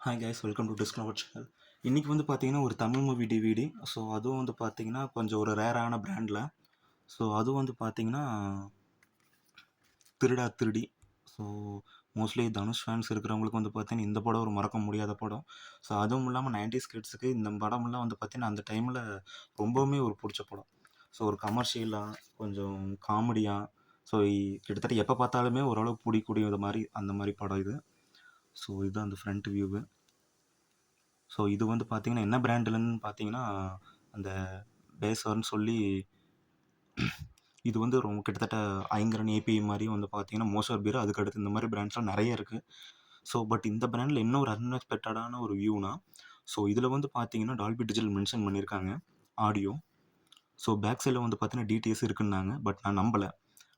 Hi guys, welcome to discover channel. இன்றைக்கி வந்து பார்த்தீங்கன்னா ஒரு தமிழ் மூவி டிவிடி. ஸோ அதுவும் வந்து பார்த்தீங்கன்னா கொஞ்சம் ஒரு ரேரான பிராண்டில். ஸோ அதுவும் வந்து பார்த்தீங்கன்னா திருடா திருடி. ஸோ மோஸ்ட்லி தனுஷ் ஃபேன்ஸ் இருக்கிறவங்களுக்கு வந்து பார்த்தீங்கன்னா இந்த படம் ஒரு மறக்க முடியாத படம். ஸோ அதுவும் இல்லாமல் 90s கிட்ஸுக்கு இந்த படம்லாம் வந்து பார்த்தீங்கன்னா அந்த டைமில் ரொம்பவுமே ஒரு பிடிச்ச படம். ஸோ ஒரு கமர்ஷியலாக கொஞ்சம் காமெடியாக. ஸோ கிட்டத்தட்ட எப்போ பார்த்தாலுமே ஓரளவு பிடிக்கூடிய மாதிரி அந்த மாதிரி படம் இது. ஸோ இதுதான் அந்த ஃப்ரண்ட் வியூவு. ஸோ இது வந்து பார்த்தீங்கன்னா என்ன பிராண்டுலன்னு பார்த்தீங்கன்னா அந்த பேசர்ன்னு சொல்லி இது வந்து ரொம்ப கிட்டத்தட்ட ஐங்கரன் ஏபிஐ மாதிரி வந்து பார்த்தீங்கன்னா மோசர் பீர் அதுக்கடுத்து இந்த மாதிரி பிராண்ட்ஸ்லாம் நிறைய இருக்குது. ஸோ பட் இந்த பிராண்டில் என்ன ஒரு அன்எக்ஸ்பெக்டடான ஒரு வியூனா, ஸோ இதில் வந்து பார்த்தீங்கன்னா டால்பி டிஜிட்டல் மென்ஷன் பண்ணியிருக்காங்க ஆடியோ. ஸோ பேக் சைடில் வந்து பார்த்தீங்கன்னா டிடிஎஸ் இருக்குன்னாங்க, பட் நான் நம்பலை.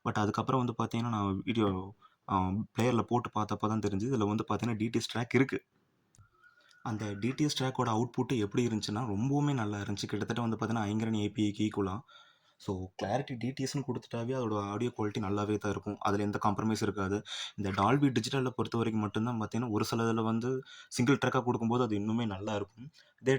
பட் அதுக்கப்புறம் வந்து பார்த்தீங்கன்னா நான் வீடியோ பிளேயரில் போட்டு பார்த்தப்போ தான் தெரிஞ்சு இதில் வந்து பார்த்தீங்கன்னா டிடிஎஸ் ட்ராக் இருக்குது. அந்த டிடிஎஸ் ட்ராக்கோட அவுட்புட்டு எப்படி இருந்துச்சுன்னா ரொம்பவுமே நல்லா இருந்துச்சு. கிட்டத்தட்ட வந்து பார்த்தீங்கன்னா ஐங்கரன் ஏபிஐக்கு ஈக்குவலாக. ஸோ கிளாரிட்டி டிடிஎஸ்னு கொடுத்துட்டாவே அதோட ஆடியோ குவாலிட்டி நல்லாவே தான் இருக்கும். அதில் எந்த காம்ப்ரமைஸ் இருக்காது. இந்த டால்பி டிஜிட்டலில் பொறுத்த வரைக்கும் மட்டும்தான் பார்த்தீங்கன்னா ஒரு சில இதில் வந்து சிங்கிள் ட்ராக்காக கொடுக்கும்போது அது இன்னுமே நல்லா இருக்கும். இதே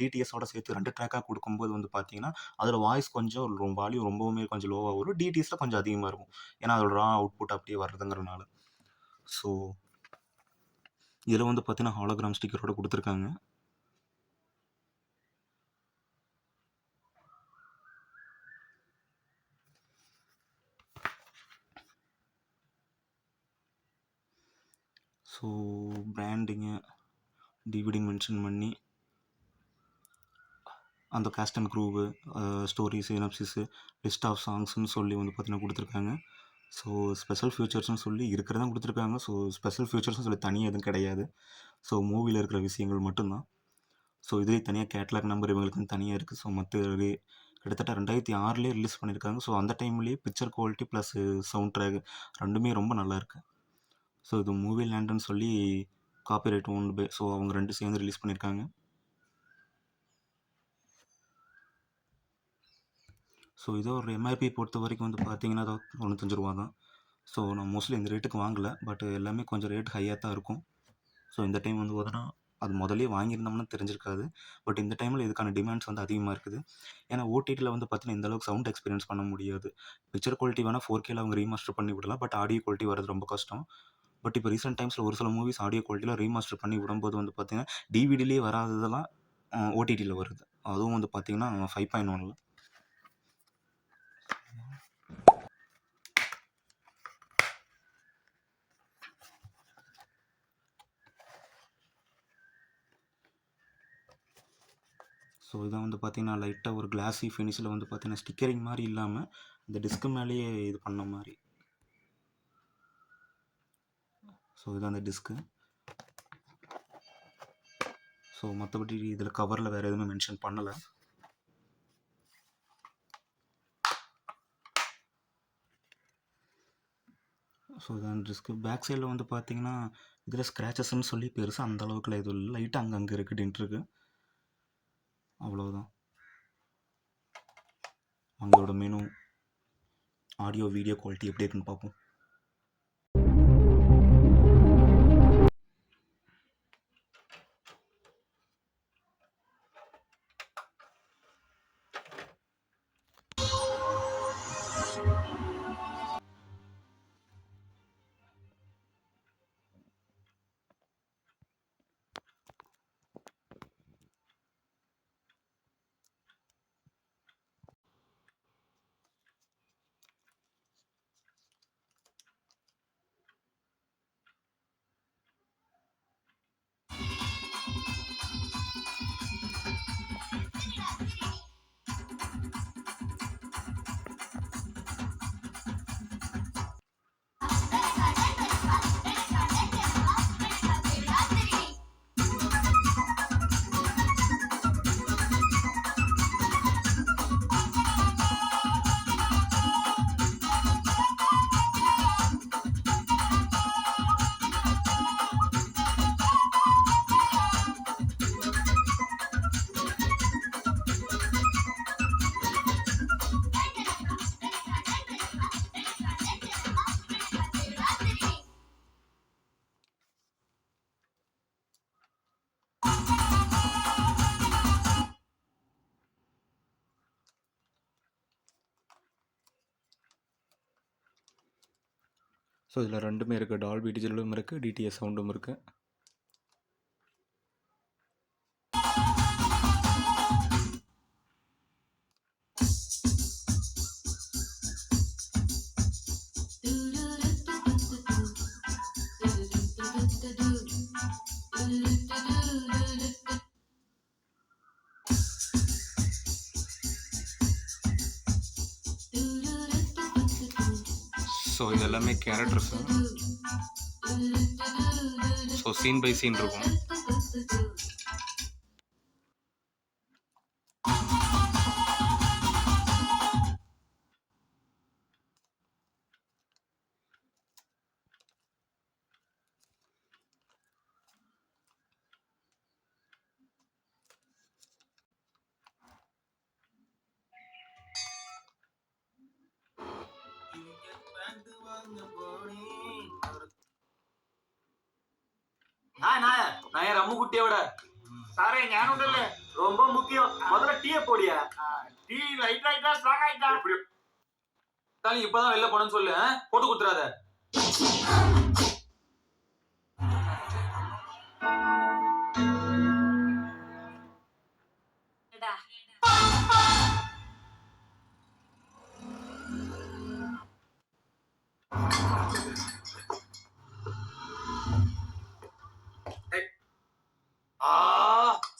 டிடிஎஸோட சேர்த்து 2 ட்ராக்காக கொடுக்கும்போது வந்து பார்த்தீங்கன்னா அதில் வாய்ஸ் கொஞ்சம் வால்யூம் ரொம்பவுமே கொஞ்சம் லோவாக வரும். டிடிஎஸில் கொஞ்சம் அதிகமாக இருக்கும். ஏன்னா அதோட ரா அவுட்புட் அப்படியே வர்றதுங்கிறனால. ஸோ இதில் வந்து பார்த்தீங்கன்னா ஹாலோகிராம் ஸ்டிக்கரோட கொடுத்துருக்காங்க. ஸோ பிராண்டிங்கு டிவிடி மென்ஷன் பண்ணி அந்த cast and crew story synopsis list of சாங்ஸ்னு சொல்லி வந்து பார்த்தீங்கன்னா கொடுத்துருக்காங்க. ஸோ ஸ்பெஷல் ஃபியூச்சர்ஸ்னு சொல்லி இருக்கிறதான் கொடுத்துருக்காங்க. ஸோ ஸ்பெஷல் ஃபியூச்சர்ஸ்னு சொல்லி தனியாக எதுவும் கிடையாது. ஸோ மூவியில் இருக்கிற விஷயங்கள் மட்டும்தான். ஸோ இதுலேயே தனியாக கேட்லாக் நம்பர் இவங்களுக்குன்னு தனியாக இருக்குது. ஸோ மற்ற கிட்டத்தட்ட 2006 ரிலீஸ் பண்ணியிருக்காங்க. ஸோ அந்த டைம்லேயே picture quality plus sound track ரெண்டுமே ரொம்ப நல்லா இருக்குது. ஸோ இது மூவி லேண்டுன்னு சொல்லி காப்பிரைட் ஓன்டு பை, ஸோ அவங்க 2 சேர்ந்து ரிலீஸ் பண்ணியிருக்காங்க. ஸோ இதோ ஒரு எம்ஆர்பி பொறுத்த வரைக்கும் வந்து பார்த்தீங்கன்னா அது ரூ. 95 தான். ஸோ நான் மோஸ்ட்லி இந்த ரேட்டுக்கு வாங்கலை, பட் எல்லாமே கொஞ்சம் ரேட் ஹையாக தான் இருக்கும். ஸோ இந்த டைம் வந்து பார்த்தோன்னா அது முதலே வாங்கியிருந்தோம்னா தெரிஞ்சிருக்காது. பட் இந்த டைமில் இதுக்கான டிமாண்ட்ஸ் வந்து அதிகமாக இருக்குது. ஏன்னா ஓடிடியில் வந்து பார்த்தீங்கன்னா இந்தளவுக்கு சவுண்ட் எக்ஸ்பீரியன்ஸ் பண்ண முடியாது. பிக்சர் குவாலிட்டி வேணால் 4Kல அவங்க ரீமாஸ்டர் பண்ணி விடலாம், பட் ஆடியோ குவாலிட்டி வரது ரொம்ப கஷ்டம். பட் இப்போ ரீசெண்ட் டைம்ஸில் ஒரு சில மூவிஸ் ஆடியோ குவாலிட்டியில் ரீமாஸ்டர் பண்ணி விடும்போது வந்து பார்த்தீங்கன்னா டிவிடிலேயே வராததெல்லாம் ஓடிடியில் வருது. அதுவும் வந்து பார்த்தீங்கன்னா 5.1ல். ஸோ இதான் வந்து பார்த்தீங்கன்னா லைட்டாக ஒரு கிளாஸி ஃபினிஷில் வந்து பார்த்தீங்கன்னா ஸ்டிக்கரிங் மாதிரி இல்லாமல் இந்த டிஸ்க்கு மேலேயே இது பண்ண மாதிரி. ஸோ இதான் அந்த டிஸ்க்கு. ஸோ மற்றபடி இதில் கவரில் வேறு எதுவுமே மென்ஷன் பண்ணலை. ஸோ இதான் டிஸ்க்கு. பேக் சைடில் வந்து பார்த்தீங்கன்னா இதில் ஸ்க்ராச்சஸ்ன்னு சொல்லி பெருசாக அந்த அளவுக்குலாம் எதுவும் இல்லை. லைட்டாக அங்கங்கே இருக்குது, டென்ட் இருக்குது, அவ்வளோதான். அவங்களோட மெனு ஆடியோ வீடியோ குவாலிட்டி எப்படி இருக்குன்னு பார்ப்போம். ஸோ இதில் ரெண்டுமே இருக்குது, டால்பி டிஜிட்டலும் இருக்குது, டிடிஎஸ் சவுண்டும் இருக்குது. ஸோ இது எல்லாமே characters. So scene by scene இருக்கும். நான் ரம்முக்குட்டியோட സാറേ ഞാനുണ്ടല്ലേ ரொம்ப முக்கியம். முதல்ல டீயை போடியா. டீ லைட் லைட்டா ஸ்ட்ராங் ஆயிட்டா. இப்பதான் வெளில போனேன்னு சொல்லு, போட்டு குடுத்துறாத.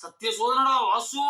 சத்திய சோதனடா வாசு.